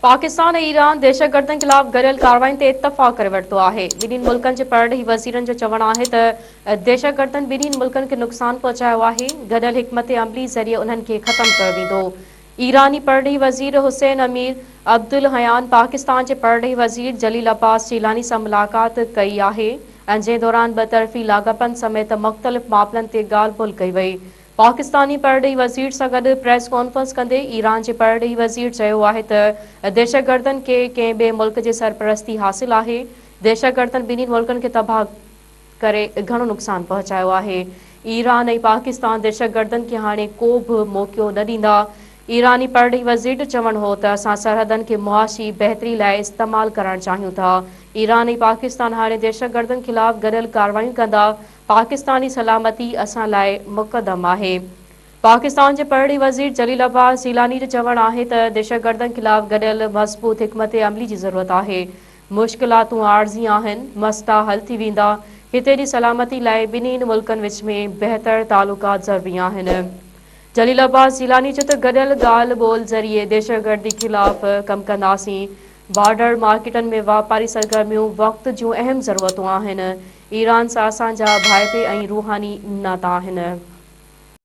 पाकिस्तान ऐं ईरान दहशतगर्दनि ख़िलाफ़ गॾियल कार्रवाइनि ते इतफ़ाक़ करे वरितो आहे। ॿिन्हिनि मुल्कनि जे परॾेही वज़ीरनि जो चवणु आहे त दहशतगर्दनि ॿिन्हिनि मुल्कनि खे नुक़सानु पहुचायो आहे। गॾियल हिकमत अमली ज़रिए उन्हनि खे ख़तमु कयो वेंदो। ईरानी परॾेही वज़ीर हुसैन अमीर अब्दुल हयान पाकिस्तान जे परॾेही वज़ीर जलील अब्बास जीलानी सां मुलाक़ात कई आहे ऐं जंहिं दौरान ॿ-तरफ़ी लाॻापनि समेत मुख़्तलिफ़ मामलनि ते ॻाल्हि ॿोल्हि कई वई। पाकिस्तानी परॾेही वज़ीर सां गॾु प्रेस कॉन्फ्रेंस कंदे ईरान जे परॾेही वज़ीर चयो आहे त दहशतगर्दनि खे कंहिं ॿिए मुल्क जे सरपरस्ती हासिल आहे। दहशतगर्दनि ॿिन्हिनि मुल्कनि खे तबाह करे घणो नुक़सानु पहुचायो आहे। ईरान ऐं पाकिस्तान दहशतगर्दनि खे हाणे को बि मौक़ियो न ॾींदा। ईरानी परॾेही वज़ीर जो चवणु हो त असां सरहदनि खे मुआशी बहितरी लाइ इस्तेमालु करणु चाहियूं था। ईरान ऐं पाकिस्तान हाणे दहशतगर्दनि ख़िलाफ़ गॾियल कार्रवाइयूं कंदा। पाकिस्तानी सलामती असां लाइ मुक़दम आहे। पाकिस्तान जे परॾेही वज़ीर जलील अब्बास जीलानी जो चवणु आहे त दहशतगर्दनि ख़िलाफ़ गॾियल मज़बूत हिकमत अमली जी ज़रूरत आहे। मुश्किलातूं आर्ज़ी आहिनि, मसइला हल थी वेंदा। हिते जी सलामती लाइ ॿिन्हिनि मुल्कनि विच में बहितर तालुकात ज़रूरी आहिनि। जलील अब्बास जीलानी चयो त गॾियल ॻाल्हि ॿोल्हि ज़रिए दहशतगर्दी ख़िलाफ़ कमु कंदासीं। बॉर्डर मार्केटनि में वापारी सरगर्मियूं वक़्त जूं अहम ज़रूरतूं आहिनि। ईरान सां असांजा भाइपे ऐं रूहानी नाता आहिनि।